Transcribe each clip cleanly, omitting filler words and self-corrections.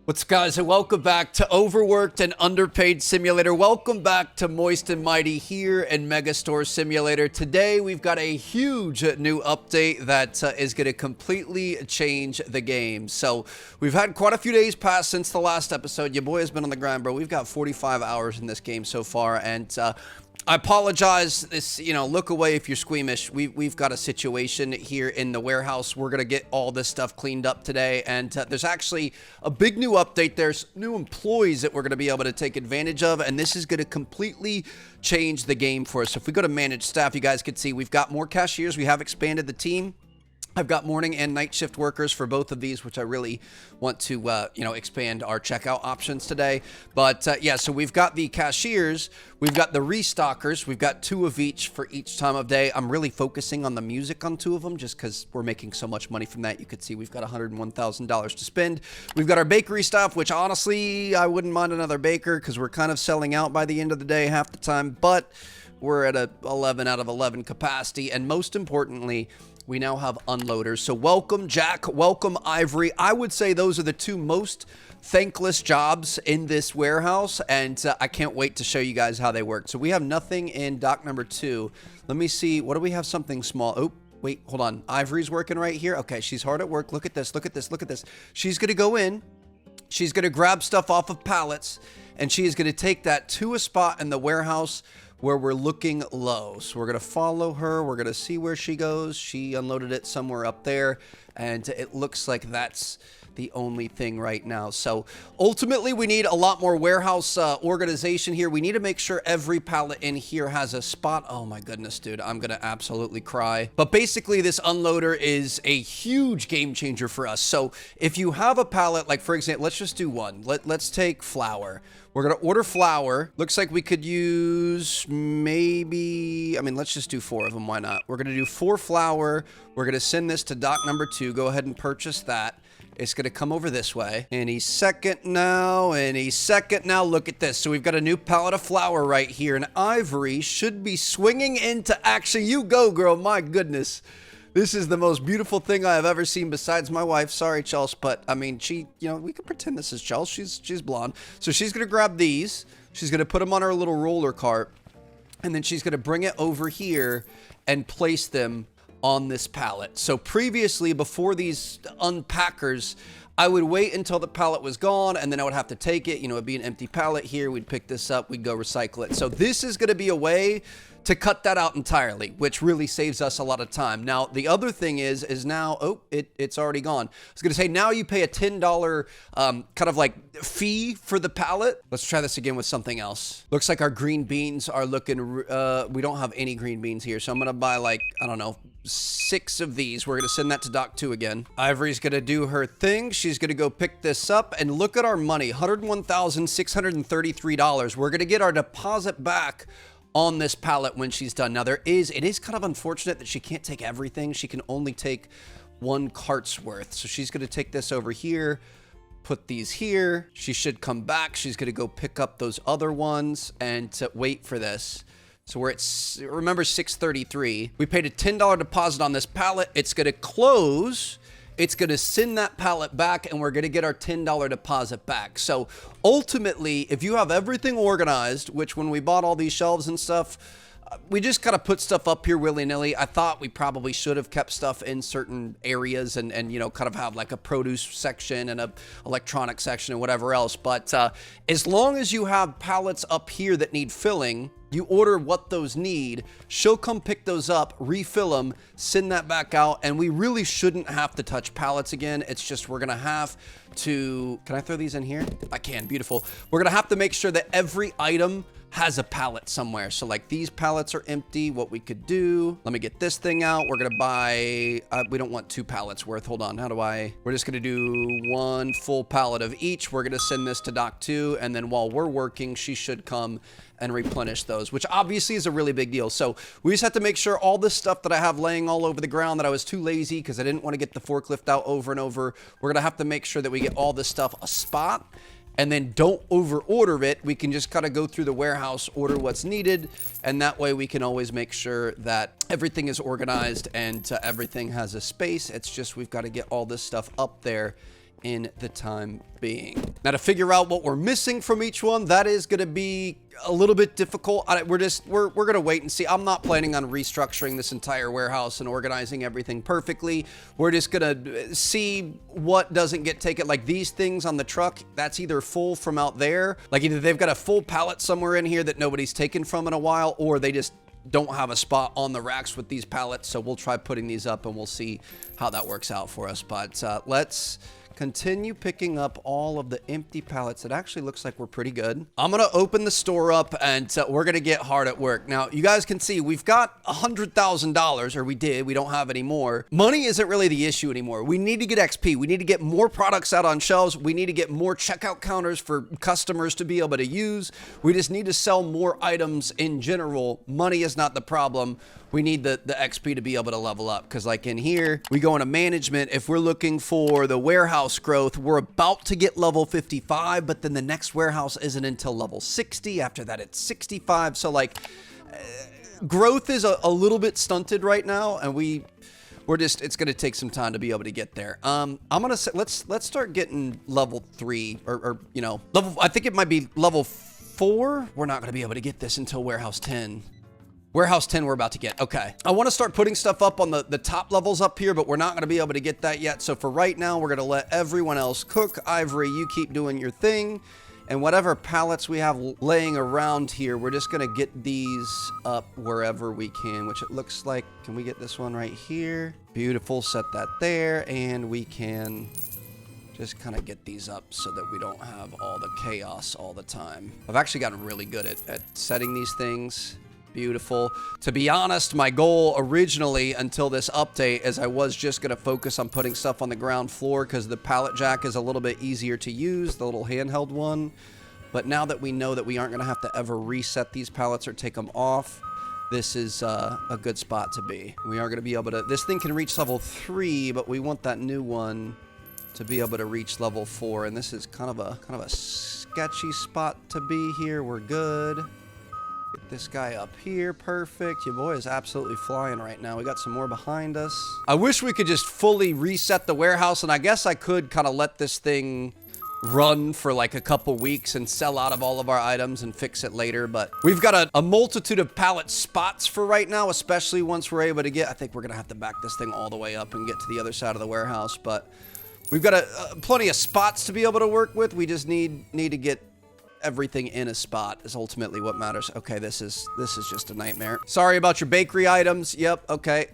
What's up, guys, and welcome back to Overworked and Underpaid Simulator. Welcome back to Moist and Mighty here in Megastore Simulator. Today, we've got a huge new update that is going to completely change the game. So, we've had quite a few days pass since the last episode. Your boy has been on the grind, bro. We've got 45 hours in this game so far, and I apologize. This, look away if you're squeamish. We've got a situation here in the warehouse. We're going to get all this stuff cleaned up today, and there's actually a big new update. There's new employees that we're going to be able to take advantage of, and this is going to completely change the game for us. So if we go to manage staff, you guys can see we've got more cashiers. We have expanded the team. I've got morning and night shift workers for both of these, which I really want to, expand our checkout options today. But yeah, so we've got the cashiers, we've got the restockers, we've got 2 of each for each time of day. I'm really focusing on the music on 2 of them just because we're making so much money from that. You could see we've got $101,000 to spend. We've got our bakery stuff, which honestly, I wouldn't mind another baker because we're kind of selling out by the end of the day half the time, but we're at a 11 out of 11 capacity. And most importantly, we now have unloaders. So welcome, Jack. Welcome, Ivory. I would say those are the 2 most thankless jobs in this warehouse, and I can't wait to show you guys how they work. So we have nothing in dock number 2. Let me see. What do we have? Something small. Oh, wait, hold on. Ivory's working right here. Okay, she's hard at work. Look at this. Look at this. Look at this. She's going to go in. She's going to grab stuff off of pallets, and she is going to take that to a spot in the warehouse where we're looking low. So we're going to follow her. We're going to see where she goes. She unloaded it somewhere up there, and it looks like that's the only thing right now. So ultimately, we need a lot more warehouse organization here. We need to make sure every pallet in here has a spot. Oh my goodness, dude, I'm gonna absolutely cry. But basically, this unloader is a huge game changer for us. So if you have a pallet, like for example, let's just do one. Let's take flour. We're gonna order flour. Looks like we could use maybe, let's just do 4 of them. Why not? We're gonna do 4 flour. We're gonna send this to dock number 2. Go ahead and purchase that. It's going to come over this way. Any second now. Look at this. So we've got a new pallet of flour right here. And Ivory should be swinging into action. You go, girl. My goodness. This is the most beautiful thing I have ever seen besides my wife. Sorry, Chelsea, but she, we can pretend this is Chelsea. She's blonde. So she's going to grab these. She's going to put them on her little roller cart. And then she's going to bring it over here and place them on this pallet. So previously, before these unpackers, I would wait until the pallet was gone, and then I would have to take it. It'd be an empty pallet here. We'd pick this up. We'd go recycle it. So this is going to be a way to cut that out entirely, which really saves us a lot of time. Now, the other thing is now, it's already gone. I was going to say, now you pay a $10 kind of like fee for the pallet. Let's try this again with something else. Looks like our green beans are looking, we don't have any green beans here. So I'm going to buy like, I don't know, 6 of these. We're going to send that to dock 2 again. Ivory's going to do her thing. She's going to go pick this up, and look at our money, $101,633. We're going to get our deposit back on this pallet when she's done. Now it is kind of unfortunate that she can't take everything. She can only take 1 cart's worth. So she's going to take this over here, put these here. She should come back. She's going to go pick up those other ones and wait for this. So we're at, remember, 633. We paid a $10 deposit on this pallet. It's going to close. It's going to send that pallet back, and we're going to get our $10 deposit back. So ultimately, if you have everything organized, which when we bought all these shelves and stuff, we just kind of put stuff up here willy-nilly. I thought we probably should have kept stuff in certain areas and kind of have like a produce section and a electronic section and whatever else. But as long as you have pallets up here that need filling, you order what those need, she'll come pick those up, refill them, send that back out, and we really shouldn't have to touch pallets again. It's just we're going to have to... Can I throw these in here? I can. Beautiful. We're going to have to make sure that every item has a pallet somewhere. So like these pallets are empty. What we could do, let me get this thing out. We're going to buy, we don't want 2 pallets worth. Hold on. We're just going to do 1 full pallet of each. We're going to send this to dock 2. And then while we're working, she should come and replenish those, which obviously is a really big deal. So we just have to make sure all this stuff that I have laying all over the ground that I was too lazy because I didn't want to get the forklift out over and over. We're going to have to make sure that we get all this stuff a spot, and then don't over order it. We can just kind of go through the warehouse, order what's needed, and that way we can always make sure that everything is organized and everything has a space. It's just we've got to get all this stuff up there in the time being. Now, to figure out what we're missing from each one, that is going to be a little bit difficult. We're going to wait and see. I'm not planning on restructuring this entire warehouse and organizing everything perfectly. We're just going to see what doesn't get taken. Like these things on the truck, that's either full from out there. Like either they've got a full pallet somewhere in here that nobody's taken from in a while, or they just don't have a spot on the racks with these pallets. So we'll try putting these up and we'll see how that works out for us. But let's continue picking up all of the empty pallets. It actually looks like we're pretty good. I'm gonna open the store up and we're gonna get hard at work. Now, you guys can see we've got $100,000, or we did. We don't have any more. Money isn't really the issue anymore. We need to get XP. We need to get more products out on shelves. We need to get more checkout counters for customers to be able to use. We just need to sell more items in general. Money is not the problem. We need the XP to be able to level up, because like in here, we go into management. If we're looking for the warehouse growth, we're about to get level 55, but then the next warehouse isn't until level 60. After that, it's 65. So like growth is a little bit stunted right now, and we're just, it's going to take some time to be able to get there. I'm going to say, let's start getting level 3 or you know, I think it might be level 4. We're not going to be able to get this until warehouse 10. Warehouse 10 we're about to get. Okay. I want to start putting stuff up on the top levels up here, but we're not going to be able to get that yet. So for right now, we're going to let everyone else cook. Ivory, you keep doing your thing. And whatever pallets we have laying around here, we're just going to get these up wherever we can, which it looks like. Can we get this one right here? Beautiful. Set that there. And we can just kind of get these up so that we don't have all the chaos all the time. I've actually gotten really good at setting these things. Beautiful. To be honest, my goal originally until this update is I was just going to focus on putting stuff on the ground floor because the pallet jack is a little bit easier to use, the little handheld one. But now that we know that we aren't going to have to ever reset these pallets or take them off, this is a good spot to be. We are going to be able to, this thing can reach level 3, but we want that new one to be able to reach level 4. And this is kind of a sketchy spot to be here. We're good. Get this guy up here. Perfect. Your boy is absolutely flying right now. We got some more behind us. I wish we could just fully reset the warehouse, and I guess I could kind of let this thing run for like a couple weeks and sell out of all of our items and fix it later. But we've got a multitude of pallet spots for right now, especially once we're able to get, I think we're going to have to back this thing all the way up and get to the other side of the warehouse. But we've got plenty of spots to be able to work with. We just need to get everything in a spot is ultimately what matters. Okay, this is just a nightmare. Sorry about your bakery items. Yep, okay.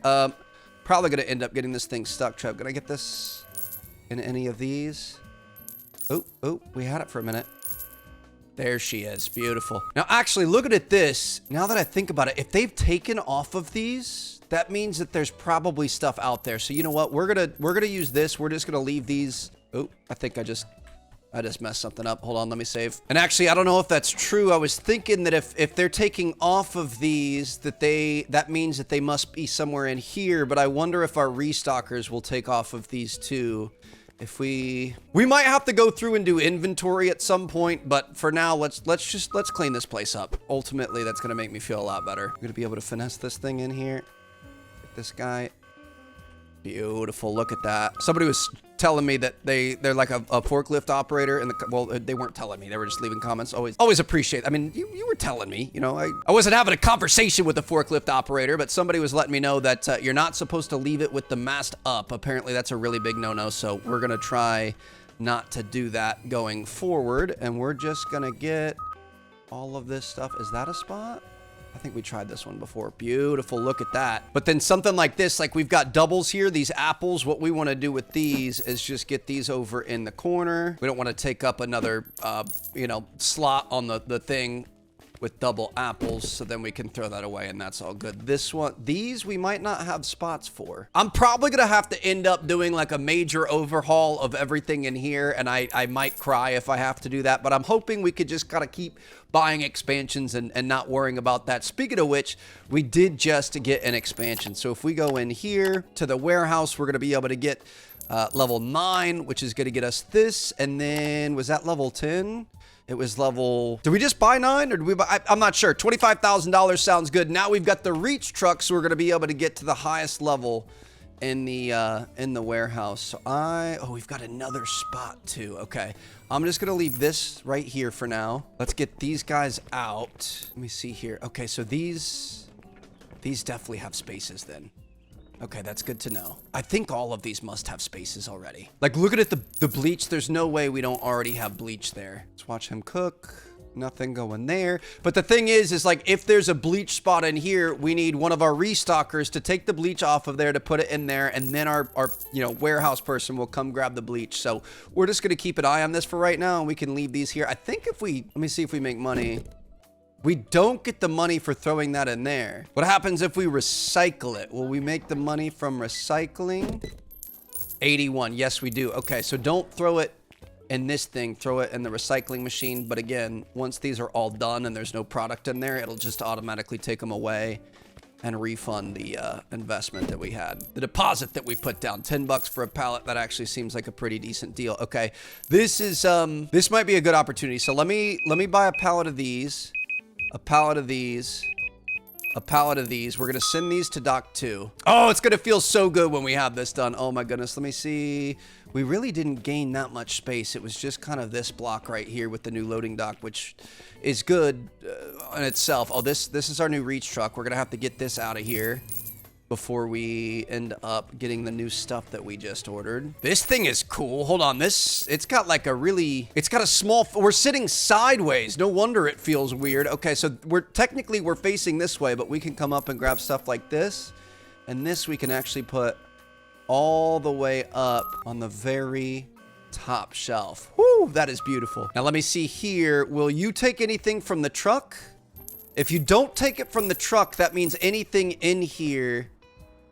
Probably gonna end up getting this thing stuck. Trev, can I get this in any of these? Oh, we had it for a minute. There she is. Beautiful. Now, actually, looking at this, now that I think about it, if they've taken off of these, that means that there's probably stuff out there. So you know what? We're gonna use this. We're just gonna leave these. Oh, I think I just messed something up. Hold on, let me save. And actually, I don't know if that's true. I was thinking that if they're taking off of these, that means that they must be somewhere in here, but I wonder if our restockers will take off of these too. If we might have to go through and do inventory at some point, but for now, let's clean this place up. Ultimately, that's gonna make me feel a lot better. I'm gonna be able to finesse this thing in here. Get this guy. Beautiful. Look at that. Somebody was telling me that they're like a forklift operator, and well, they weren't telling me. They were just leaving comments. Always appreciate. I mean, you were telling me. You know, I wasn't having a conversation with a forklift operator, but somebody was letting me know that you're not supposed to leave it with the mast up. Apparently, that's a really big no-no. So we're gonna try not to do that going forward, and we're just gonna get all of this stuff. Is that a spot? I think we tried this one before. Beautiful. Look at that. But then something like this, like we've got doubles here, these apples. What we want to do with these is just get these over in the corner. We don't want to take up another, slot on the thing with double apples, so then we can throw that away and that's all good. This one, these we might not have spots for. I'm probably gonna have to end up doing like a major overhaul of everything in here, and I might cry if I have to do that, but I'm hoping we could just kind of keep buying expansions and not worrying about that. Speaking of which, we did just get an expansion. So if we go in here to the warehouse, we're gonna be able to get level 9, which is gonna get us this, and then was that level 10? It was level... Did we just buy 9 or did we buy... I'm not sure. $25,000 sounds good. Now we've got the reach truck, so we're going to be able to get to the highest level in the warehouse. So we've got another spot too. Okay. I'm just gonna leave this right here for now. Let's get these guys out. Let me see here. Okay, so these definitely have spaces then. Okay, that's good to know. I think all of these must have spaces already. Like, look at the bleach. There's no way we don't already have bleach there. Let's watch him cook. Nothing going there. But the thing is like, if there's a bleach spot in here, we need one of our restockers to take the bleach off of there to put it in there, and then our warehouse person will come grab the bleach. So we're just gonna keep an eye on this for right now, and we can leave these here. I think let me see if we make money. We don't get the money for throwing that in there. What happens if we recycle it? Will we make the money from recycling? 81, yes we do. Okay, so don't throw it in this thing, throw it in the recycling machine. But again, once these are all done and there's no product in there, it'll just automatically take them away and refund the investment that we had. The deposit that we put down, 10 bucks for a pallet. That actually seems like a pretty decent deal. Okay, this might be a good opportunity. So let me buy a pallet of these, a pallet of these, a pallet of these. We're gonna send these to Dock 2. Oh, it's gonna feel so good when we have this done. Oh my goodness, let me see. We really didn't gain that much space. It was just kind of this block right here with the new loading dock, which is good in itself. Oh, this is our new reach truck. We're gonna have to get this out of here before we end up getting the new stuff that we just ordered. This thing is cool. Hold on, it's got like it's got a small, we're sitting sideways. No wonder it feels weird. Okay, so we're facing this way, but we can come up and grab stuff like this. And this we can actually put all the way up on the very top shelf. Woo, that is beautiful. Now let me see here. Will you take anything from the truck? If you don't take it from the truck, that means anything in here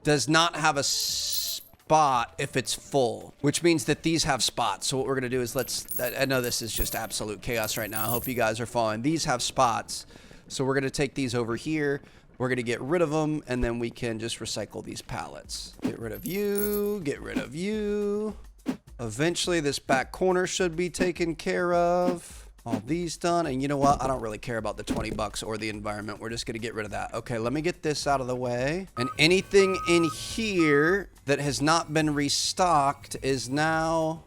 does not have a spot if it's full, which means that these have spots. So what we're gonna do is I know this is just absolute chaos right now. I hope you guys are following. These have spots. So we're gonna take these over here. We're gonna get rid of them, and then we can just recycle these pallets. Get rid of you, get rid of you. Eventually this back corner should be taken care of. All these done, and you know what? I don't really care about the 20 bucks or the environment. We're just gonna get rid of that. Okay, let me get this out of the way. And anything in here that has not been restocked is now...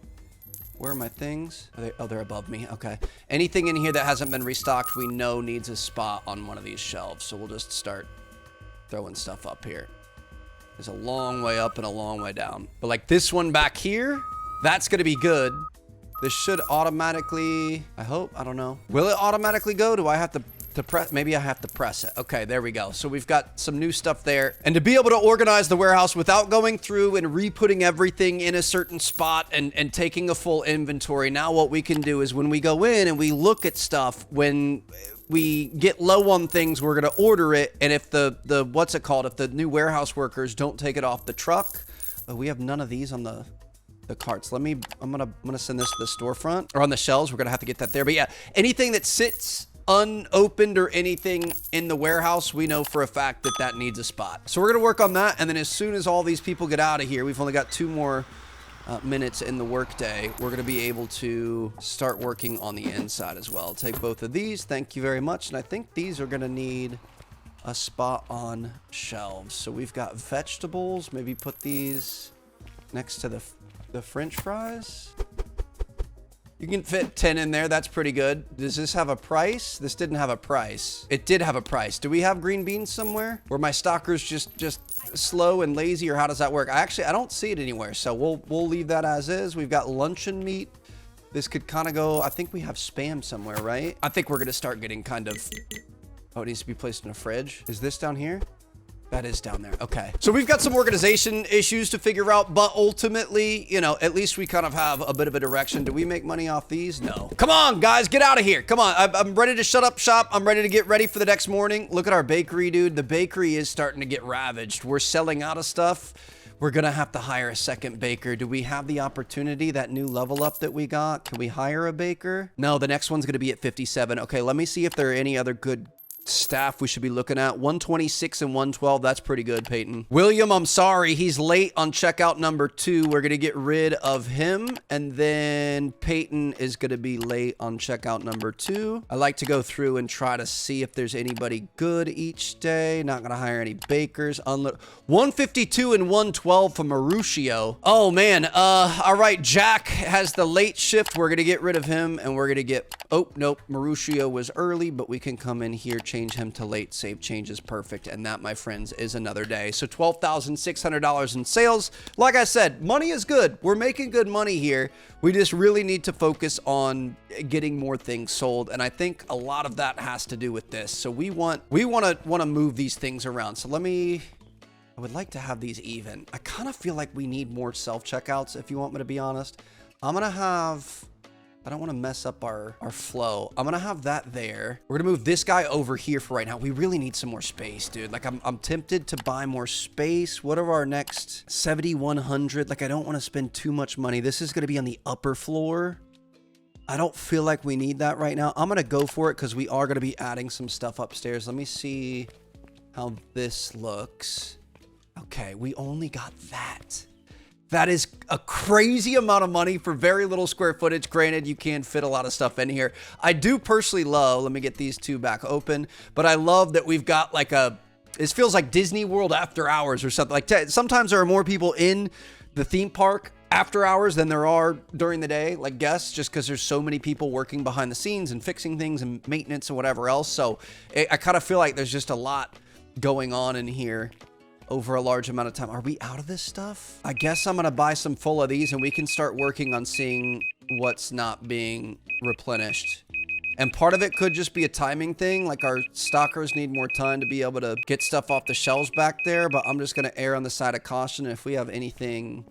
Where are my things? They're above me. Okay. Anything in here that hasn't been restocked, we know needs a spot on one of these shelves. So we'll just start throwing stuff up here. There's a long way up and a long way down. But like this one back here, that's gonna be good. This should automatically, I hope, I don't know. Will it automatically go? Do I have to press? Maybe I have to press it. Okay, there we go. So we've got some new stuff there. And to be able to organize the warehouse without going through and re-putting everything in a certain spot and taking a full inventory, now what we can do is when we go in and we look at stuff, when we get low on things, we're gonna order it. And if the what's it called? If the new warehouse workers don't take it off the truck, we have none of these on the carts. I'm gonna send this to the storefront or on the shelves. We're gonna have to get that there. But yeah, anything that sits unopened or anything in the warehouse, we know for a fact that needs a spot. So we're gonna work on that, and then as soon as all these people get out of here, we've only got 2 more minutes in the workday. We're gonna be able to start working on the inside as well. I'll take both of these. Thank you very much. And I think these are gonna need a spot on shelves. So we've got vegetables. Maybe put these next to the French fries. You can fit 10 in there. That's pretty good. Does this have a price? This didn't have a price. It did have a price. Do we have green beans somewhere? Were my stockers just slow and lazy, or how does that work? I don't see it anywhere. So we'll leave that as is. We've got luncheon meat. This could kind of go, I think we have Spam somewhere, right? I think we're going to start getting kind of, oh, it needs to be placed in a fridge. Is this down here? That is down there. Okay. So we've got some organization issues to figure out, but ultimately, you know, at least we kind of have a bit of a direction. Do we make money off these? No. Come on, guys, get out of here. Come on. I'm ready to shut up shop. I'm ready to get ready for the next morning. Look at our bakery, dude. The bakery is starting to get ravaged. We're selling out of stuff. We're going to have to hire a second baker. Do we have the opportunity, that new level up that we got? Can we hire a baker? No, the next one's going to be at 57. Okay, let me see if there are any other good staff we should be looking at. 126 and 112. That's pretty good, Peyton. William, I'm sorry. He's late on checkout number 2. We're going to get rid of him. And then Peyton is going to be late on checkout number 2. I like to go through and try to see if there's anybody good each day. Not going to hire any bakers. 152 and 112 for Mauricio. Oh, man. All right. Jack has the late shift. We're going to get rid of him. And we're going to get... Oh, nope. Mauricio was early, but we can come in here, change him to late, save changes, perfect. And that, my friends, is another day. So $12,600 in sales. Like I said, money is good. We're making good money here. We just really need to focus on getting more things sold. And I think a lot of that has to do with this. So we want to move these things around. So I would like to have these even. I kind of feel like we need more self-checkouts, if you want me to be honest. I'm going to have... I don't want to mess up our flow. I'm going to have that there. We're going to move this guy over here for right now. We really need some more space, dude. Like, I'm tempted to buy more space. What are our next 7,100? Like, I don't want to spend too much money. This is going to be on the upper floor. I don't feel like we need that right now. I'm going to go for it because we are going to be adding some stuff upstairs. Let me see how this looks. Okay, we only got that. That is a crazy amount of money for very little square footage. Granted, you can fit a lot of stuff in here. I do personally love, let me get these two back open, but I love that we've got like it feels like Disney World after hours or something. Like sometimes there are more people in the theme park after hours than there are during the day, like guests, just because there's so many people working behind the scenes and fixing things and maintenance and whatever else. So I kind of feel like there's just a lot going on in here over a large amount of time. Are we out of this stuff? I guess I'm going to buy some full of these and we can start working on seeing what's not being replenished. And part of it could just be a timing thing. Like our stockers need more time to be able to get stuff off the shelves back there, but I'm just going to err on the side of caution. If we have anything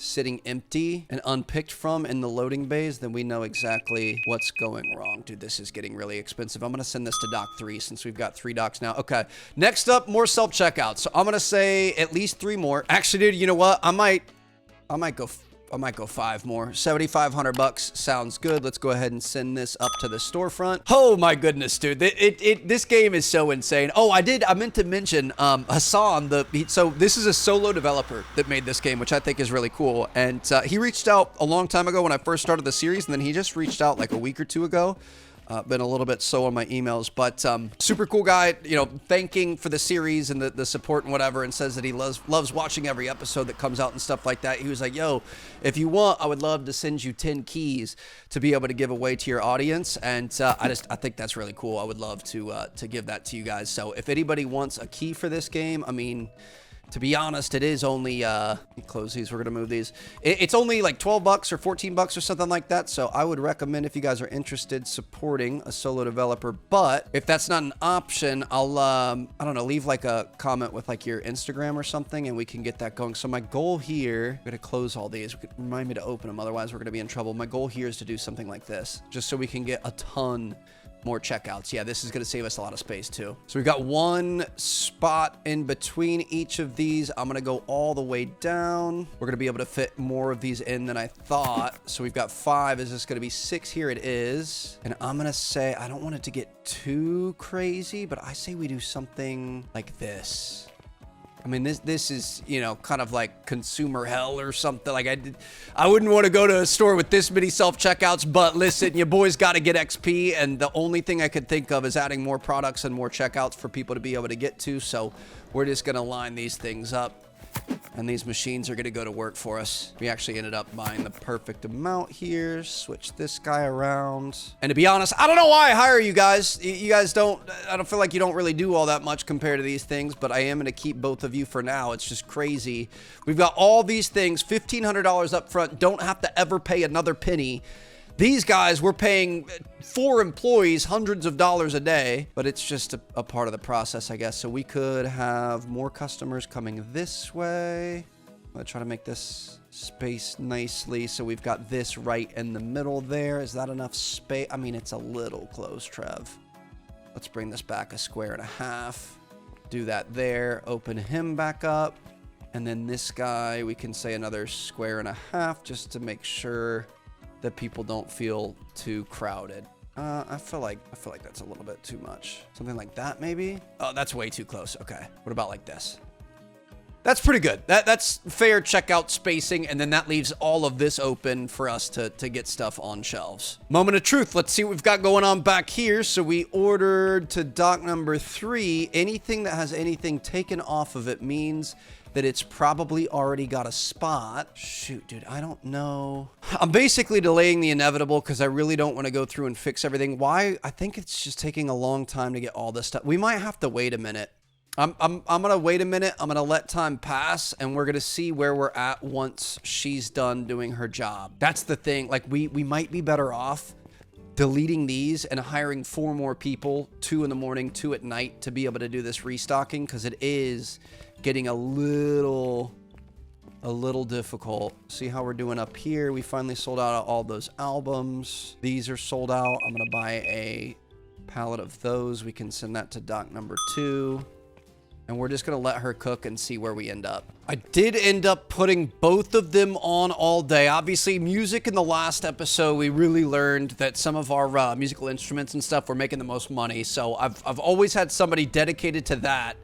sitting empty and unpicked from in the loading bays, then we know exactly what's going wrong. Dude, this is getting really expensive. I'm going to send this to dock 3 since we've got 3 docks now. Okay, next up, more self-checkout. So I'm going to say at least 3 more. Actually, dude, you know what? I might go 5 more. 7,500 bucks sounds good. Let's go ahead and send this up to the storefront. Oh my goodness, dude. This game is so insane. Oh, I meant to mention Hassan, so this is a solo developer that made this game, which I think is really cool. And he reached out a long time ago when I first started the series, and then he just reached out like a week or 2 ago. Been a little bit slow on my emails, but super cool guy, you know, thanking for the series and the support and whatever, and says that he loves watching every episode that comes out and stuff like that. He was like, yo, if you want, I would love to send you 10 keys to be able to give away to your audience. And I think that's really cool. I would love to give that to you guys. So if anybody wants a key for this game, I mean, to be honest, it is only, let me close these, we're going to move these. It's only like 12 bucks or 14 bucks or something like that. So I would recommend, if you guys are interested, supporting a solo developer. But if that's not an option, I'll, I don't know, leave like a comment with like your Instagram or something and we can get that going. So my goal here, I'm going to close all these. Remind me to open them, otherwise we're going to be in trouble. My goal here is to do something like this, just so we can get a ton more checkouts. Yeah, this is going to save us a lot of space too. So we've got 1 spot in between each of these. I'm going to go all the way down. We're going to be able to fit more of these in than I thought. So we've got 5. Is this going to be 6? Here it is. And I'm going to say, I don't want it to get too crazy, but I say we do something like this. I mean, this is, you know, kind of like consumer hell or something. Like I wouldn't want to go to a store with this many self-checkouts, but listen, your boys got to get XP. And the only thing I could think of is adding more products and more checkouts for people to be able to get to. So we're just going to line these things up. And these machines are going to go to work for us. We actually ended up buying the perfect amount here. Switch this guy around. And to be honest, I don't know why I hire you guys. You guys I don't feel like you don't really do all that much compared to these things, but I am going to keep both of you for now. It's just crazy. We've got all these things, $1,500 up front. Don't have to ever pay another penny. These guys, we're paying 4 employees hundreds of dollars a day, but it's just a part of the process, I guess. So we could have more customers coming this way. I'm gonna try to make this space nicely. So we've got this right in the middle there. Is that enough space? I mean, it's a little close, Trev. Let's bring this back 1.5 squares. Do that there. Open him back up. And then this guy, we can say another 1.5 squares just to make sure that people don't feel too crowded. I feel like that's a little bit too much. Something like that, maybe? Oh, that's way too close. Okay. What about like this? That's pretty good. That's fair checkout spacing, and then that leaves all of this open for us to get stuff on shelves. Moment of truth. Let's see what we've got going on back here. So we ordered to dock number 3. Anything that has anything taken off of it means that it's probably already got a spot. Shoot, dude, I don't know. I'm basically delaying the inevitable because I really don't want to go through and fix everything. Why? I think it's just taking a long time to get all this stuff. We might have to wait a minute. I'm going to wait a minute. I'm going to let time pass, and we're going to see where we're at once she's done doing her job. That's the thing. Like, we might be better off deleting these and hiring 4 more people, 2 in the morning, 2 at night, to be able to do this restocking, because it is getting a little difficult. See how we're doing up here. We finally sold out all those albums. These are sold out. I'm going to buy a pallet of those. We can send that to dock number 2. And we're just going to let her cook and see where we end up. I did end up putting both of them on all day. Obviously, music in the last episode, we really learned that some of our musical instruments and stuff were making the most money. So I've always had somebody dedicated to that.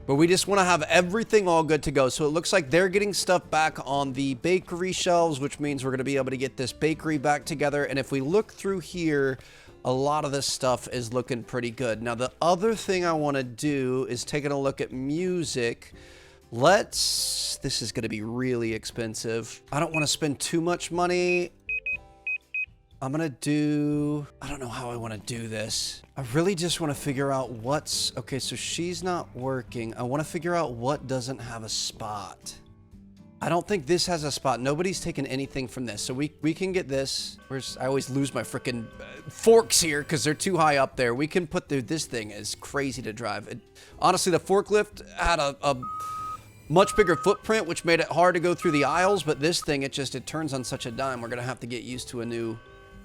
But we just want to have everything all good to go. So it looks like they're getting stuff back on the bakery shelves, which means we're going to be able to get this bakery back together. And if we look through here, a lot of this stuff is looking pretty good. Now, the other thing I want to do is taking a look at music. This is going to be really expensive. I don't want to spend too much money. I'm going to do, I don't know how I want to do this. I really just want to figure out okay, so she's not working. I want to figure out what doesn't have a spot. I don't think this has a spot. Nobody's taken anything from this. So we can get this. I always lose my freaking forks here because they're too high up there. We can put this thing is crazy to drive. Honestly, the forklift had a much bigger footprint, which made it hard to go through the aisles. But this thing, it turns on such a dime. We're going to have to get used to a new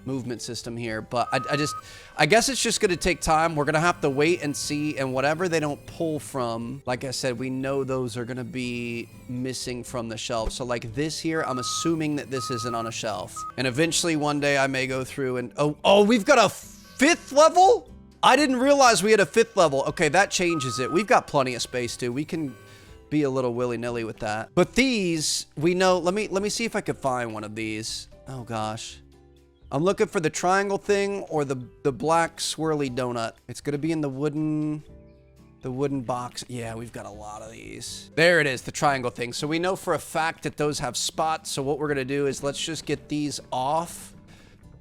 movement system here. But I guess it's just going to take time. We're going to have to wait and see. And whatever they don't pull from, like I said, we know those are going to be missing from the shelf. So like this here, I'm assuming that this isn't on a shelf. And eventually one day I may go through and, oh, we've got a 5th level? I didn't realize we had a 5th level. Okay, that changes it. We've got plenty of space too. We can be a little willy-nilly with that. But these, we know, let me see if I could find one of these. Oh gosh. I'm looking for the triangle thing or the black swirly donut. It's going to be in the wooden box. Yeah, we've got a lot of these. There it is, the triangle thing. So we know for a fact that those have spots. So what we're going to do is let's just get these off.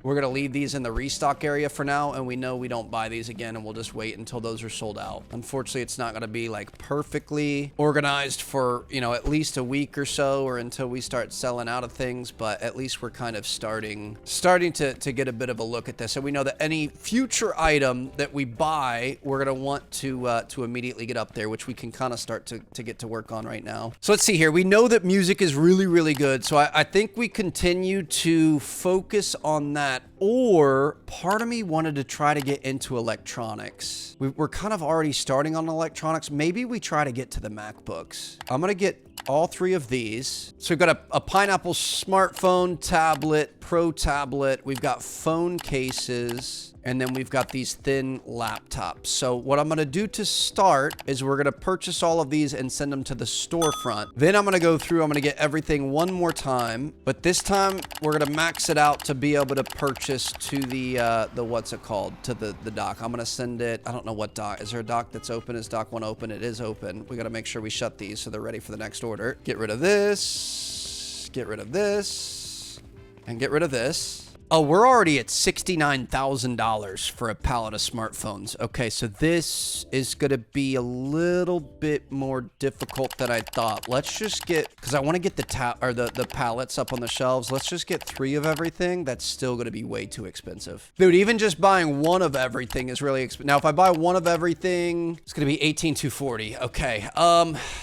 We're going to leave these in the restock area for now, and we know we don't buy these again, and we'll just wait until those are sold out. Unfortunately, it's not going to be like perfectly organized for, at least a week or so, or until we start selling out of things, but at least we're kind of starting to get a bit of a look at this. And we know that any future item that we buy, we're going to want to immediately get up there, which we can kind of start to get to work on right now. So let's see here. We know that music is really, really good. So I think we continue to focus on that. Or part of me wanted to try to get into electronics. We're kind of already starting on electronics. Maybe we try to get to the MacBooks. I'm going to get all 3 of these. So we've got a Pineapple smartphone, tablet, Pro tablet. We've got phone cases. And then we've got these thin laptops. So what I'm going to do to start is we're going to purchase all of these and send them to the storefront. Then I'm going to go through, I'm going to get everything one more time. But this time we're going to max it out to be able to purchase to the what's it called? To the dock. I'm going to send it. I don't know what dock. Is there a dock that's open? Is dock 1 open? It is open. We got to make sure we shut these so they're ready for the next order. Get rid of this. Get rid of this. And get rid of this. Oh, we're already at $69,000 for a pallet of smartphones. Okay, so this is going to be a little bit more difficult than I thought. Let's just get, because I want to get the pallets up on the shelves. Let's just get 3 of everything. That's still going to be way too expensive. Dude, even just buying 1 of everything is really expensive. Now, if I buy 1 of everything, it's going to be $18,240. Okay,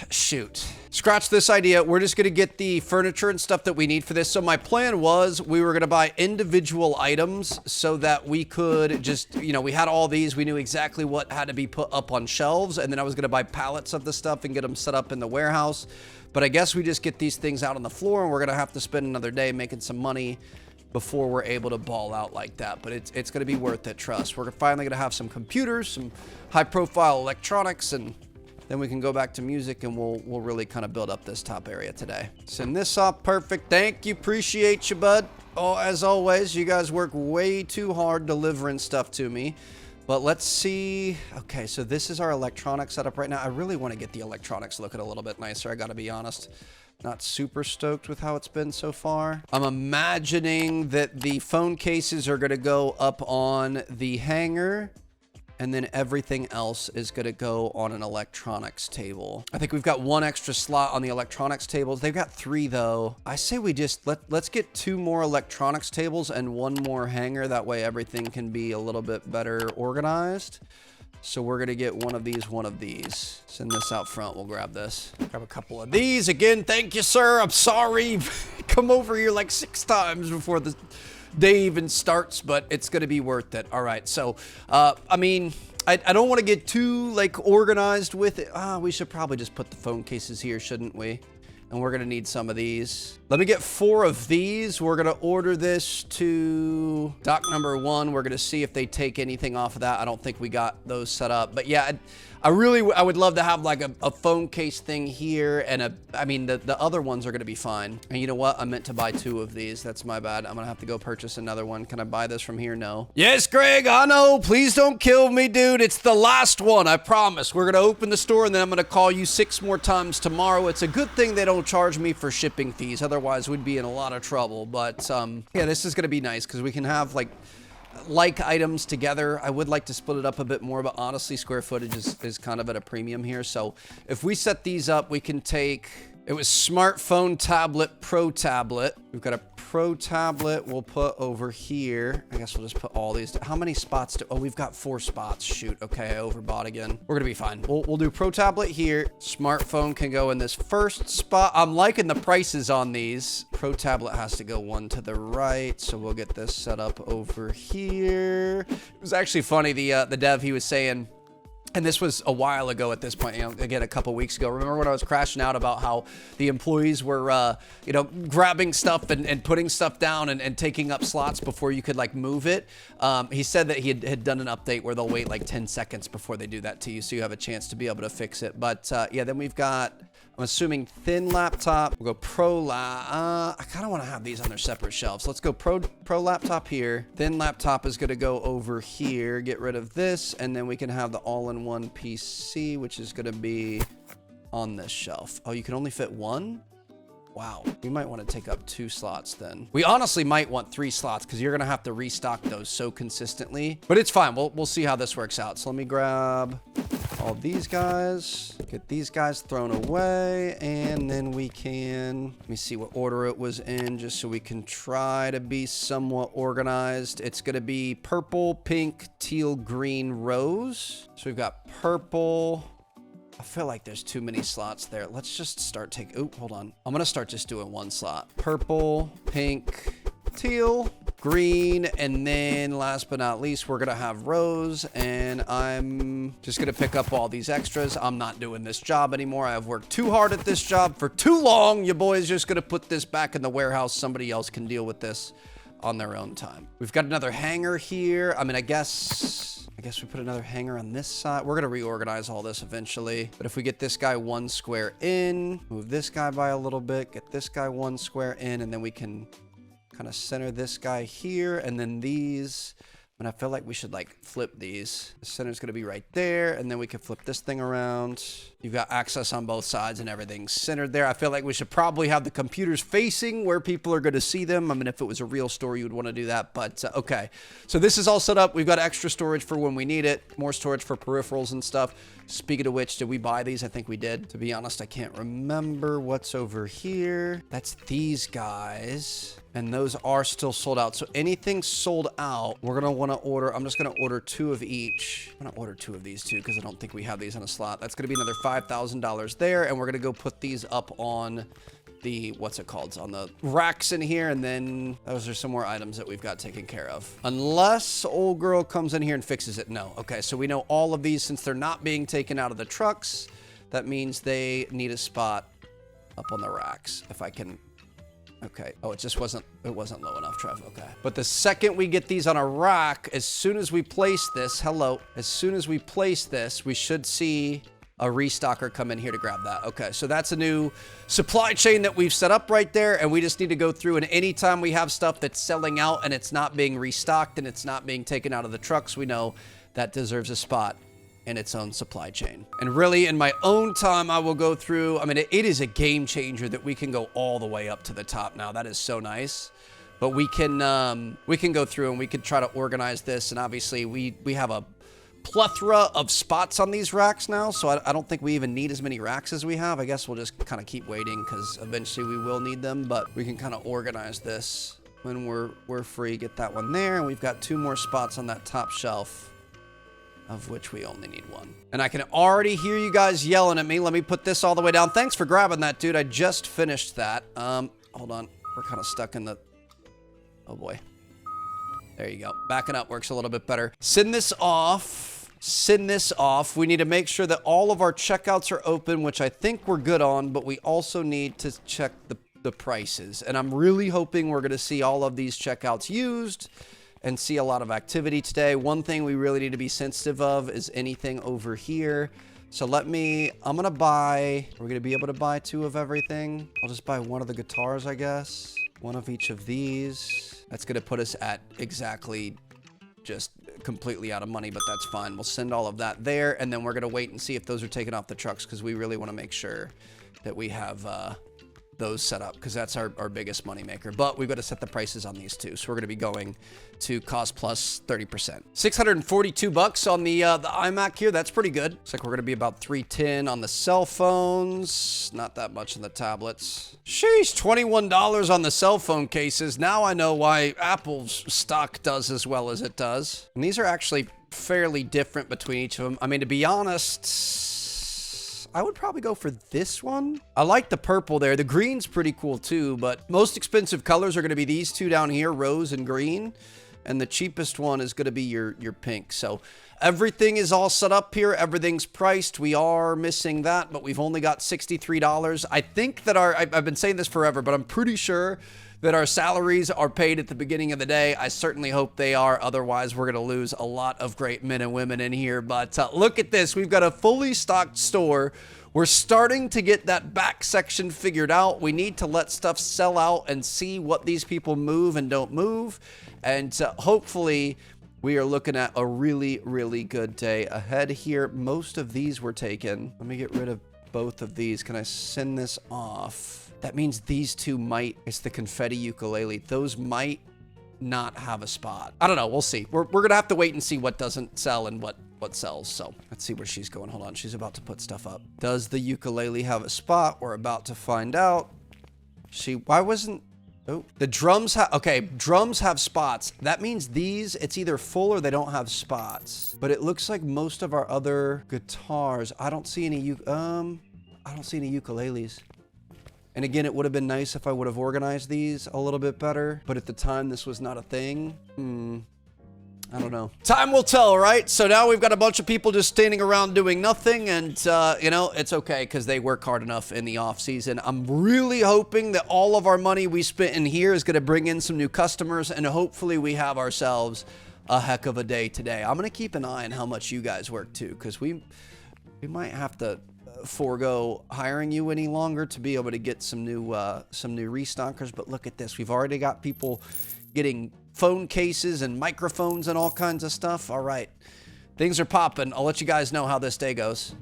shoot. Scratch this idea. We're just going to get the furniture and stuff that we need for this. So my plan was we were going to buy individual items so that we could just, we had all these. We knew exactly what had to be put up on shelves. And then I was going to buy pallets of the stuff and get them set up in the warehouse. But I guess we just get these things out on the floor, and we're going to have to spend another day making some money before we're able to ball out like that. But it's going to be worth it, trust. We're finally going to have some computers, some high-profile electronics, and then we can go back to music, and we'll really kind of build up this top area today. Send this off. Perfect. Thank you. Appreciate you, bud. Oh, as always, you guys work way too hard delivering stuff to me. But let's see. Okay, so this is our electronic setup right now. I really want to get the electronics looking a little bit nicer, I gotta be honest. Not super stoked with how it's been so far. I'm imagining that the phone cases are gonna go up on the hanger, and then everything else is gonna go on an electronics table. I think we've got one extra slot on the electronics tables. They've got 3 though. I say we just, let's get 2 more electronics tables and 1 more hanger. That way everything can be a little bit better organized. So we're gonna get one of these. Send this out front, we'll grab this. Grab a couple of these. Again, thank you, sir. I'm sorry. Come over here like 6 times before the day even starts, but it's gonna be worth it. All right, so I mean, I don't want to get too like organized with it. We should probably just put the phone cases here, shouldn't we? And we're gonna need some of these. Let me get 4 of these. We're gonna order this to dock number 1. We're gonna see if they take anything off of that. I don't think we got those set up, but yeah, I would love to have like a phone case thing here, and I mean, the other ones are gonna be fine. And you know what? I meant to buy 2 of these. That's my bad. I'm gonna have to go purchase another one. Can I buy this from here? No. Yes, Greg, I know. Please don't kill me, dude. It's the last one, I promise. We're gonna open the store, and then I'm gonna call you 6 more times tomorrow. It's a good thing they don't charge me for shipping fees. Otherwise, we'd be in a lot of trouble. But yeah, this is gonna be nice because we can have like items together. I would like to split it up a bit more, but honestly, square footage is kind of at a premium here. So if we set these up, we can take, it was smartphone, tablet, pro tablet. We've got a pro tablet we'll put over here. I guess we'll just put all these. How many spots oh, we've got 4 spots. Shoot. Okay, I overbought again. We're gonna be fine. We'll do pro tablet here. Smartphone can go in this first spot. I'm liking the prices on these. Pro tablet has to go 1 to the right, so we'll get this set up over here. It was actually funny, the dev, he was saying, and this was a while ago at this point, you know, again, a couple weeks ago. Remember when I was crashing out about how the employees were, you know, grabbing stuff and putting stuff down and taking up slots before you could, like, move it? He said that he had done an update where they'll wait, like, 10 seconds before they do that to you, so you have a chance to be able to fix it. But, yeah, then we've got, I'm assuming, thin laptop. We'll go pro I kind of want to have these on their separate shelves. Let's go pro laptop here. Thin laptop is going to go over here. Get rid of this, and then we can have the all-in-one PC, which is going to be on this shelf. Oh, you can only fit 1? Wow, we might want to take up 2 slots then. We honestly might want 3 slots because you're going to have to restock those so consistently. But it's fine. We'll see how this works out. So let me grab all these guys. Get these guys thrown away. And then we can... Let me see what order it was in just so we can try to be somewhat organized. It's going to be purple, pink, teal, green, rose. So we've got purple... I feel like there's too many slots there. Let's just start taking... Oh, hold on. I'm going to start just doing 1 slot. Purple, pink, teal, green, and then last but not least, we're going to have rose, and I'm just going to pick up all these extras. I'm not doing this job anymore. I've worked too hard at this job for too long. You boys just going to put this back in the warehouse. Somebody else can deal with this on their own time. We've got another hanger here. I mean, I guess we put another hanger on this side. We're going to reorganize all this eventually. But if we get this guy 1 square in, move this guy by a little bit, get this guy 1 square in, and then we can kind of center this guy here, and then these. And I feel like we should like flip these. The center's going to be right there, and then we can flip this thing around. You've got access on both sides and everything's centered there. I feel like we should probably have the computers facing where people are going to see them. I mean, if it was a real store, you would want to do that, but okay. So this is all set up. We've got extra storage for when we need it, more storage for peripherals and stuff. Speaking of which, did we buy these? I think we did. To be honest, I can't remember what's over here. That's these guys. And those are still sold out. So anything sold out, we're going to want to order. I'm just going to order 2 of each. I'm going to order 2 of these too, because I don't think we have these on a slot. That's going to be another $5,000 there. And we're going to go put these up on the, what's it called? On the racks in here. And then those are some more items that we've got taken care of. Unless old girl comes in here and fixes it. No. Okay. So we know all of these, since they're not being taken out of the trucks, that means they need a spot up on the racks. If I can Okay. Oh, it wasn't low enough, Trev. Okay. But the second we get these on a rack, as soon as we place this, as soon as we place this, we should see a restocker come in here to grab that. Okay, so that's a new supply chain that we've set up right there, and we just need to go through, and anytime we have stuff that's selling out and it's not being restocked and it's not being taken out of the trucks, we know that deserves a spot in its own supply chain. And really, in my own time, I will go through, I mean, it is a game changer that we can go all the way up to the top now. That is so nice. But we can go through and we can try to organize this, and obviously we have a plethora of spots on these racks now, so I don't think we even need as many racks as we have. I guess we'll just kind of keep waiting because eventually we will need them, but we can kind of organize this when we're free. Get that one there, and we've got 2 more spots on that top shelf, of which we only need 1. And I can already hear you guys yelling at me. Let me put this all the way down. Thanks for grabbing that, dude. I just finished that. Hold on. We're kind of stuck in the... Oh, boy. There you go. Backing up works a little bit better. Send this off. Send this off. We need to make sure that all of our checkouts are open, which I think we're good on, but we also need to check the prices. And I'm really hoping we're going to see all of these checkouts used and see a lot of activity today. One thing we really need to be sensitive of is anything over here. So I'm going to buy, we're going to be able to buy 2 of everything. I'll just buy 1 of the guitars, I guess. 1 of each of these. That's going to put us at exactly just completely out of money, but that's fine. We'll send all of that there, and then we're going to wait and see if those are taken off the trucks, because we really want to make sure that we have those set up, because that's our biggest money maker. But we've got to set the prices on these too, so we're going to be going to cost plus 30%. 642 bucks on the iMac here. That's pretty good. Looks like we're going to be about 310 on the cell phones. Not that much on the tablets. Sheesh, $21 on the cell phone cases. Now I know why Apple's stock does as well as it does. And these are actually fairly different between each of them. I mean, to be honest, I would probably go for this one. I like the purple there. The green's pretty cool too, but most expensive colors are going to be these 2 down here, rose and green. And the cheapest one is going to be your pink. So everything is all set up here. Everything's priced. We are missing that, but we've only got $63. I think that I've been saying this forever, but I'm pretty sure that our salaries are paid at the beginning of the day. I certainly hope they are. Otherwise, we're going to lose a lot of great men and women in here. But look at this. We've got a fully stocked store. We're starting to get that back section figured out. We need to let stuff sell out and see what these people move and don't move. And hopefully we are looking at a really, really good day ahead here. Most of these were taken. Let me get rid of both of these. Can I send this off? That means these 2 might, it's the confetti ukulele. Those might not have a spot. I don't know. We'll see. We're going to have to wait and see what doesn't sell and what sells. So let's see where she's going. Hold on. She's about to put stuff up. Does the ukulele have a spot? We're about to find out. Why wasn't, oh, the drums okay, drums have spots. That means these, it's either full or they don't have spots. But it looks like most of our other guitars, I don't see any ukuleles. And again, it would have been nice if I would have organized these a little bit better. But at the time, this was not a thing. I don't know. Time will tell, right? So now we've got a bunch of people just standing around doing nothing. And, you know, it's okay because they work hard enough in the off season. I'm really hoping that all of our money we spent in here is going to bring in some new customers. And hopefully we have ourselves a heck of a day today. I'm going to keep an eye on how much you guys work too, because we might have to forego hiring you any longer to be able to get some new restockers. But look at this. We've already got people getting phone cases and microphones and all kinds of stuff. All right. Things are popping. I'll let you guys know how this day goes.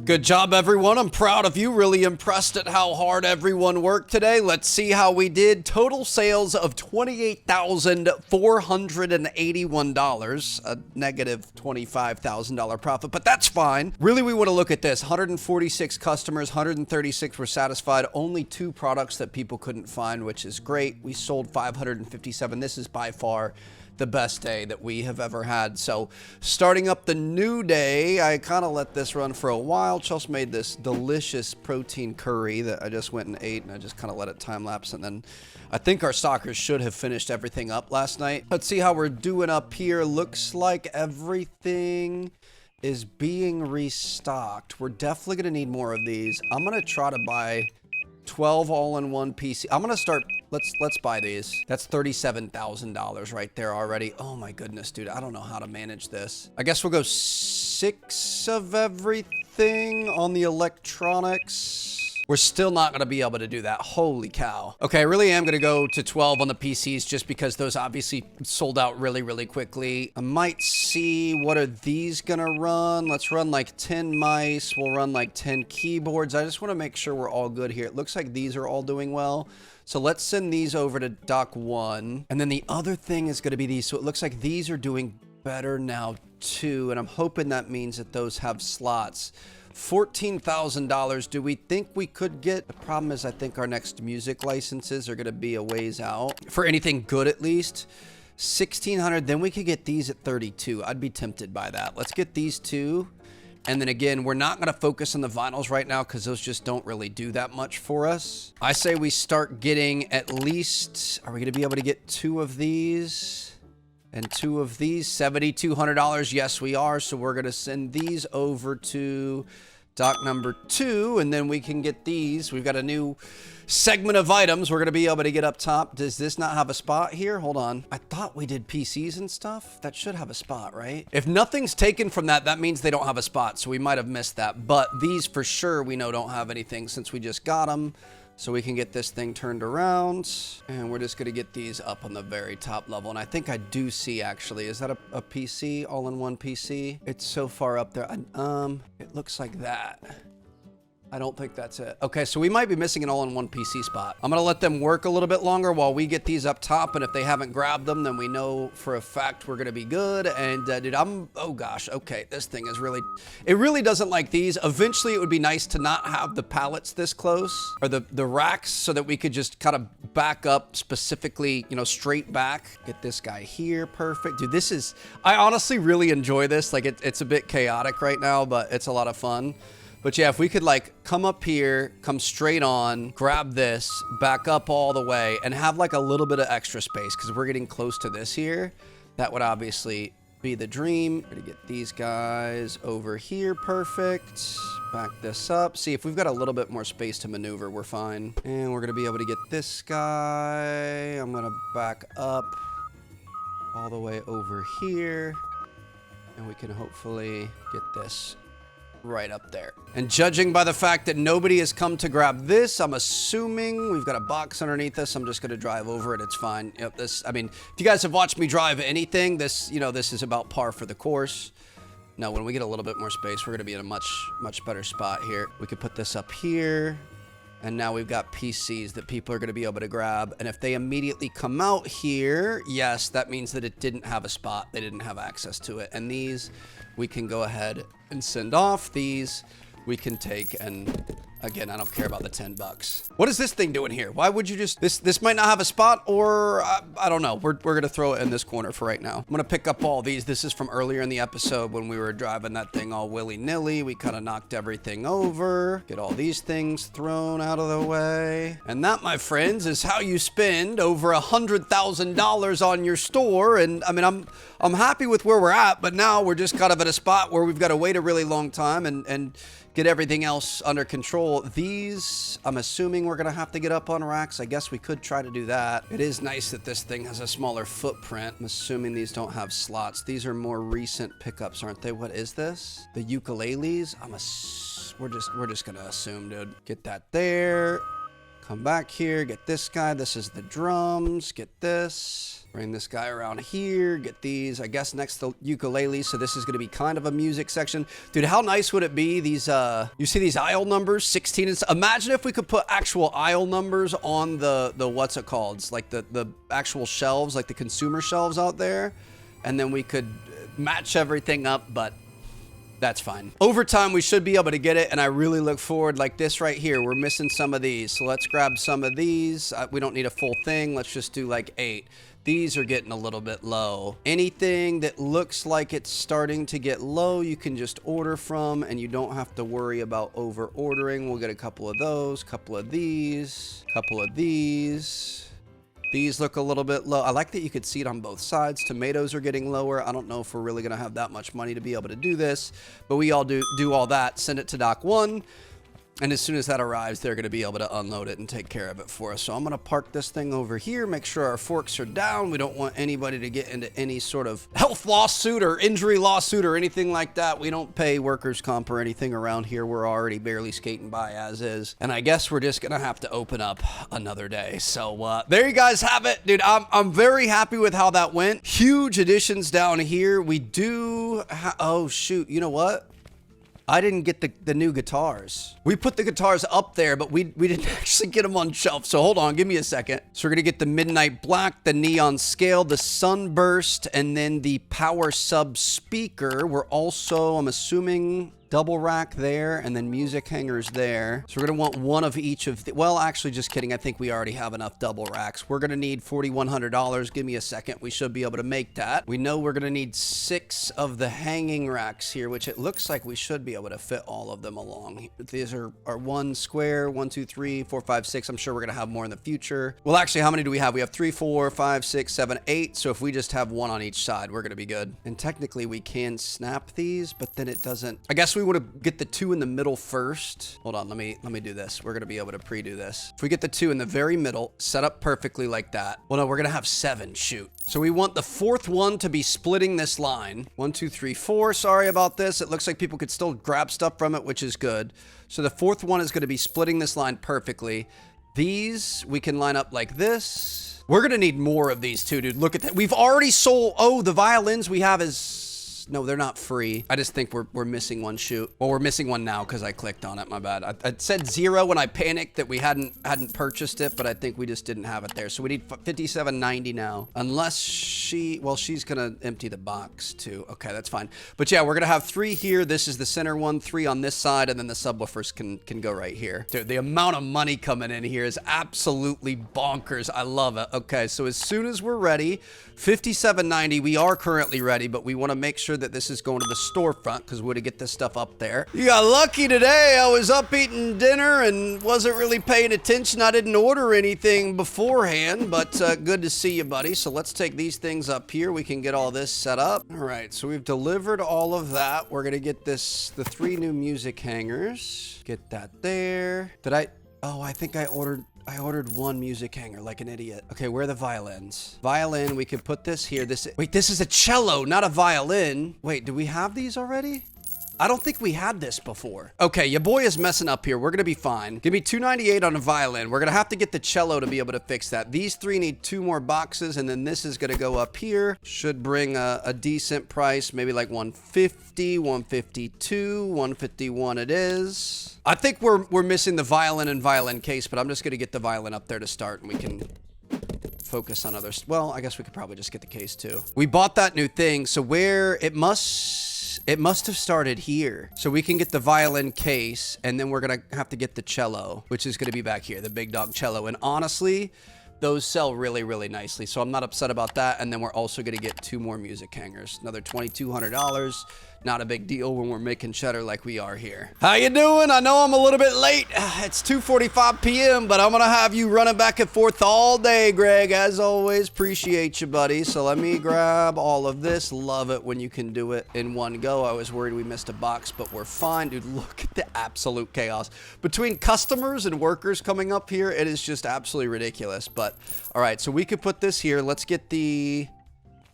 Good job, everyone. I'm proud of you. Really impressed at how hard everyone worked today. Let's see how we did. Total sales of $28,481, a negative $25,000 profit, but that's fine. Really, we want to look at this. 146 customers, 136 were satisfied. Only 2 products that people couldn't find, which is great. We sold 557. This is by far the best day that we have ever had. So starting up the new day, I kind of let this run for a while. Chelsea made this delicious protein curry that I just went and ate, and I just kind of let it time lapse. And then I think our stockers should have finished everything up last night. Let's see how we're doing up here. Looks like everything is being restocked. We're definitely gonna need more of these. I'm gonna try to buy 12 all-in-one PC. I'm gonna start, let's buy these. That's $37,000 right there already. Oh my goodness, dude, I don't know how to manage this. I guess we'll go 6 of everything on the electronics. We're still not gonna be able to do that. Holy cow. Okay, I really am gonna go to 12 on the PCs just because those obviously sold out really, really quickly. I might see what are these gonna run. Let's run like 10 mice. We'll run like 10 keyboards. I just wanna make sure we're all good here. It looks like these are all doing well. So let's send these over to Doc 1. And then the other thing is gonna be these. So it looks like these are doing better now too. And I'm hoping that means that those have slots. $14,000. Do we think we could get? The problem is I think our next music licenses are going to be a ways out for anything good, at least. 1,600. Then we could get these at 32. I'd be tempted by that. Let's get these two. And then again, we're not going to focus on the vinyls right now because those just don't really do that much for us. I say we start getting at least, are we going to be able to get 2 of these? And 2 of these, $7,200. Yes, we are. So we're going to send these over to dock number 2, and then we can get these. We've got a new segment of items we're going to be able to get up top. Does this not have a spot here? Hold on. I thought we did PCs and stuff. That should have a spot, right? If nothing's taken from that, that means they don't have a spot. So we might have missed that. But these for sure we know don't have anything since we just got them. So we can get this thing turned around, and we're just going to get these up on the very top level. And I think I do see, actually, is that a PC, all-in-one PC? It's so far up there. It looks like that. I don't think that's it. Okay, so we might be missing an all-in-one PC spot. I'm gonna let them work a little bit longer while we get these up top, and if they haven't grabbed them, then we know for a fact we're gonna be good. And dude, oh gosh, okay, this thing is really, it really doesn't like these. Eventually, it would be nice to not have the pallets this close, or the racks, so that we could just kind of back up specifically, you know, straight back. Get this guy here, perfect. Dude, this is, I honestly really enjoy this. Like, it's a bit chaotic right now, but it's a lot of fun. But yeah, if we could like come up here, come straight on, grab this, back up all the way, and have like a little bit of extra space, because we're getting close to this here, that would obviously be the dream. We're gonna get these guys over here, perfect. Back this up. See, if we've got a little bit more space to maneuver, we're fine. And we're gonna be able to get this guy. I'm gonna back up all the way over here, and we can hopefully get this right up there. And judging by the fact that nobody has come to grab this, I'm assuming we've got a box underneath us. I'm just going to drive over it. It's fine. Yep, this, I mean, if you guys have watched me drive anything, this, you know, this is about par for the course. Now, when we get a little bit more space, we're going to be in a much better spot here. We could put this up here. And now we've got PCs that people are going to be able to grab. And if they immediately come out here, yes, that means that it didn't have a spot. They didn't have access to it. And these, we can go ahead and send off. These we can take, and again, I don't care about the 10 bucks. What is this thing doing here? Why would you just, this might not have a spot, or I don't know. We're going to throw it in this corner for right now. I'm going to pick up all these. This is from earlier in the episode when we were driving that thing all willy-nilly. We kind of knocked everything over. Get all these things thrown out of the way. And that, my friends, is how you spend over $100,000 on your store. And I mean, I'm happy with where we're at, but now we're just kind of at a spot where we've got to wait a really long time and get everything else under control. These, I'm assuming we're gonna have to get up on racks. I guess we could try to do that. It is nice that this thing has a smaller footprint. I'm assuming these don't have slots. These are more recent pickups, aren't they? What is this? The ukuleles? We're just gonna assume, dude. Get that there. Come back here, get this guy. This is the drums. Get this. Bring this guy around here, get these, I guess, next to ukulele. So this is going to be kind of a music section. Dude, how nice would it be? These, you see these aisle numbers, 16 and imagine if we could put actual aisle numbers on the what's it called? It's like the actual shelves, like the consumer shelves out there. And then we could match everything up, but that's fine. Over time, we should be able to get it, and I really look forward, like this right here. We're missing some of these, so let's grab some of these. We don't need a full thing. Let's just do like 8. These are getting a little bit low. Anything that looks like it's starting to get low, you can just order from, and you don't have to worry about over ordering. We'll get a couple of those, couple of these, couple of these. These look a little bit low. I like that you could see it on both sides. Tomatoes are getting lower. I don't know if we're really going to have that much money to be able to do this, but we all do all that. Send it to Dock 1. And as soon as that arrives, they're going to be able to unload it and take care of it for us. So I'm going to park this thing over here, make sure our forks are down. We don't want anybody to get into any sort of health lawsuit or injury lawsuit or anything like that. We don't pay workers' comp or anything around here. We're already barely skating by as is. And I guess we're just going to have to open up another day. So there you guys have it. Dude, I'm very happy with how that went. Huge additions down here. We do... oh, shoot. You know what? I didn't get the new guitars. We put the guitars up there, but we didn't actually get them on shelf. So hold on, give me a second. So we're gonna get the Midnight Black, the Neon Scale, the Sunburst, and then the Power Sub Speaker. We're also, I'm assuming, double rack there, and then music hangers there. So we're gonna want one of each of the, well, actually, just kidding. I think we already have enough double racks. We're gonna need $4,100. Give me a second. We should be able to make that. We know we're gonna need 6 of the hanging racks here, which it looks like we should be able to fit all of them along. These are 1 square, 1, 2, 3, 4, 5, 6. I'm sure we're gonna have more in the future. Well, actually, how many do we have? We have 3, 4, 5, 6, 7, 8. So if we just have 1 on each side, we're gonna be good. And technically, we can snap these, but then it doesn't. I guess we want to get the 2 in the middle first. Hold on, let me do this. We're gonna be able to pre-do this. If we get the 2 in the very middle, set up perfectly like that. Well, no, we're gonna have 7. Shoot. So we want the 4th one to be splitting this line. 1, 2, 3, 4. Sorry about this. It looks like people could still grab stuff from it, which is good. So the 4th one is gonna be splitting this line perfectly. These we can line up like this. We're gonna need more of these too, dude. Look at that. We've already sold. Oh, the violins we have is. No, they're not free. I just think we're missing one. Shoot. Well, we're missing one now because I clicked on it. My bad. I said 0 when I panicked that we hadn't purchased it, but I think we just didn't have it there. So we need $57.90 now. Unless she's gonna empty the box too. Okay, that's fine. But yeah, we're gonna have 3 here. This is the center one, 3 on this side, and then the subwoofers can go right here. Dude, the amount of money coming in here is absolutely bonkers. I love it. Okay, so as soon as we're ready, $57.90. We are currently ready, but we want to make sure that this is going to the storefront because we want to get this stuff up there. You got lucky today. I was up eating dinner and wasn't really paying attention. I didn't order anything beforehand, but good to see you, buddy. So let's take these things up here. We can get all this set up. All right, so we've delivered all of that. We're going to get the 3 new music hangers. Get that there. Oh, I think I ordered 1 music hanger like an idiot. Okay, where are the violins? Violin, we could put this here. Wait, this is a cello, not a violin. Wait, do we have these already? I don't think we had this before. Okay, your boy is messing up here. We're gonna be fine. Give me $298 on a violin. We're gonna have to get the cello to be able to fix that. These 3 need 2 more boxes, and then this is gonna go up here. Should bring a decent price, maybe like 150, 152, 151 it is. I think we're missing the violin and violin case, but I'm just gonna get the violin up there to start, and we can focus on others. Well, I guess we could probably just get the case too. We bought that new thing, so where it must have started here. So we can get the violin case, and then we're gonna have to get the cello, which is gonna be back here, the big dog cello. And honestly, those sell really, really nicely. So I'm not upset about that. And then we're also gonna get 2 more music hangers. Another $2,200. Not a big deal when we're making cheddar like we are here. How you doing? I know I'm a little bit late. It's 2:45 p.m., but I'm gonna have you running back and forth all day, Greg. As always, appreciate you, buddy. So let me grab all of this. Love it when you can do it in one go. I was worried we missed a box, but we're fine. Dude, look at the absolute chaos. Between customers and workers coming up here, it is just absolutely ridiculous. But, all right, so we could put this here. Let's get the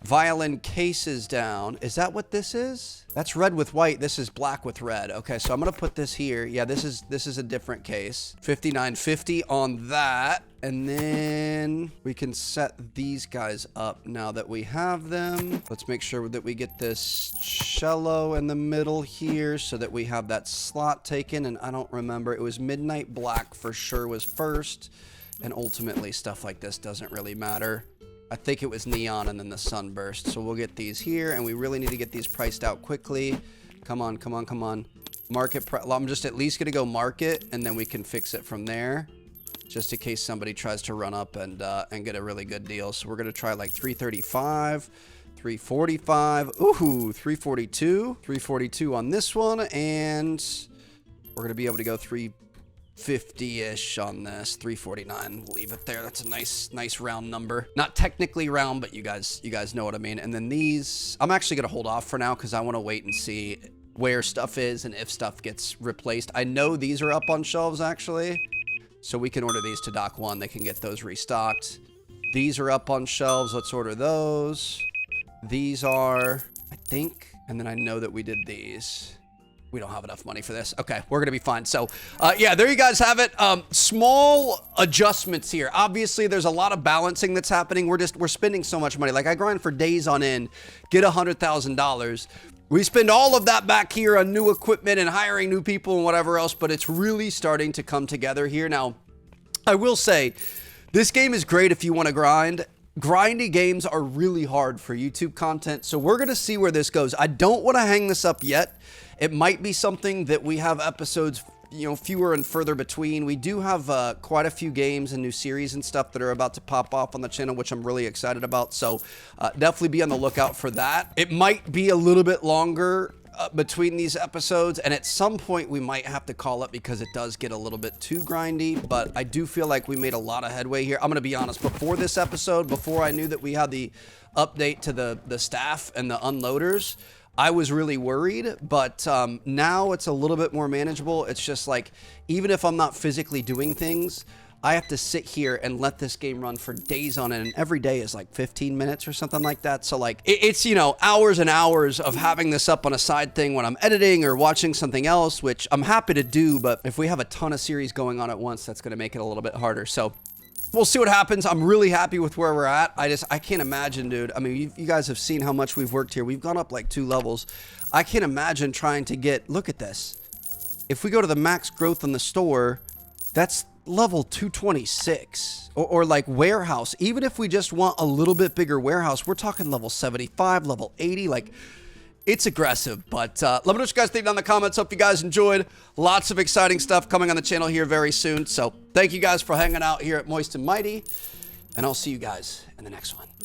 violin cases down. Is that what this is? That's red with white. This is black with red. Okay, so I'm gonna put this here. Yeah, this is a different case. $59.50 on that. And then we can set these guys up now that we have them. Let's make sure that we get this cello in the middle here so that we have that slot taken. And I don't remember. It was Midnight Black for sure was first. And ultimately stuff like this doesn't really matter. I think it was neon and then the sunburst. So we'll get these here, and we really need to get these priced out quickly. Come on, come on, come on. I'm just at least gonna go market, and then we can fix it from there, just in case somebody tries to run up and get a really good deal. So we're gonna try like 335, 345. Ooh, 342, 342 on this one, and we're gonna be able to go 350-ish on this. 349. We'll leave it there. That's a nice round number. Not technically round, but you guys know what I mean. And then these, I'm actually gonna hold off for now because I want to wait and see where stuff is and if stuff gets replaced. I know these are up on shelves actually, so we can order these to Dock 1. They can get those restocked. These are up on shelves. Let's order those. These are, I think, and then I know that we did these. We don't have enough money for this. Okay, we're gonna be fine. So, yeah, there you guys have it. Small adjustments here. Obviously, there's a lot of balancing that's happening. We're spending so much money. Like, I grind for days on end, get $100,000. We spend all of that back here on new equipment and hiring new people and whatever else, but it's really starting to come together here. Now, I will say, this game is great if you want to grind. Grindy games are really hard for YouTube content, so we're going to see where this goes. I don't want to hang this up yet. It might be something that we have episodes, you know, fewer and further between. We do have quite a few games and new series and stuff that are about to pop off on the channel, which I'm really excited about, so definitely be on the lookout for that. It might be a little bit longer between these episodes, and at some point we might have to call it because it does get a little bit too grindy, but I do feel like we made a lot of headway here. I'm gonna be honest, before this episode, before I knew that we had the update to the staff and the unloaders, I was really worried, but now it's a little bit more manageable. It's just like, even if I'm not physically doing things, I have to sit here and let this game run for days on end, and every day is like 15 minutes or something like that. So like, it's, you know, hours and hours of having this up on a side thing when I'm editing or watching something else, which I'm happy to do, but if we have a ton of series going on at once, that's gonna make it a little bit harder. So we'll see what happens. I'm really happy with where we're at. I can't imagine, dude. I mean, you guys have seen how much we've worked here. We've gone up like 2 levels. I can't imagine trying to get, look at this. If we go to the max growth on the store, that's level 226 or like warehouse. Even if we just want a little bit bigger warehouse, we're talking level 75, level 80. Like, it's aggressive, but let me know what you guys think down in the comments. Hope you guys enjoyed. Lots of exciting stuff coming on the channel here very soon. So thank you guys for hanging out here at Moist and Mighty, and I'll see you guys in the next one.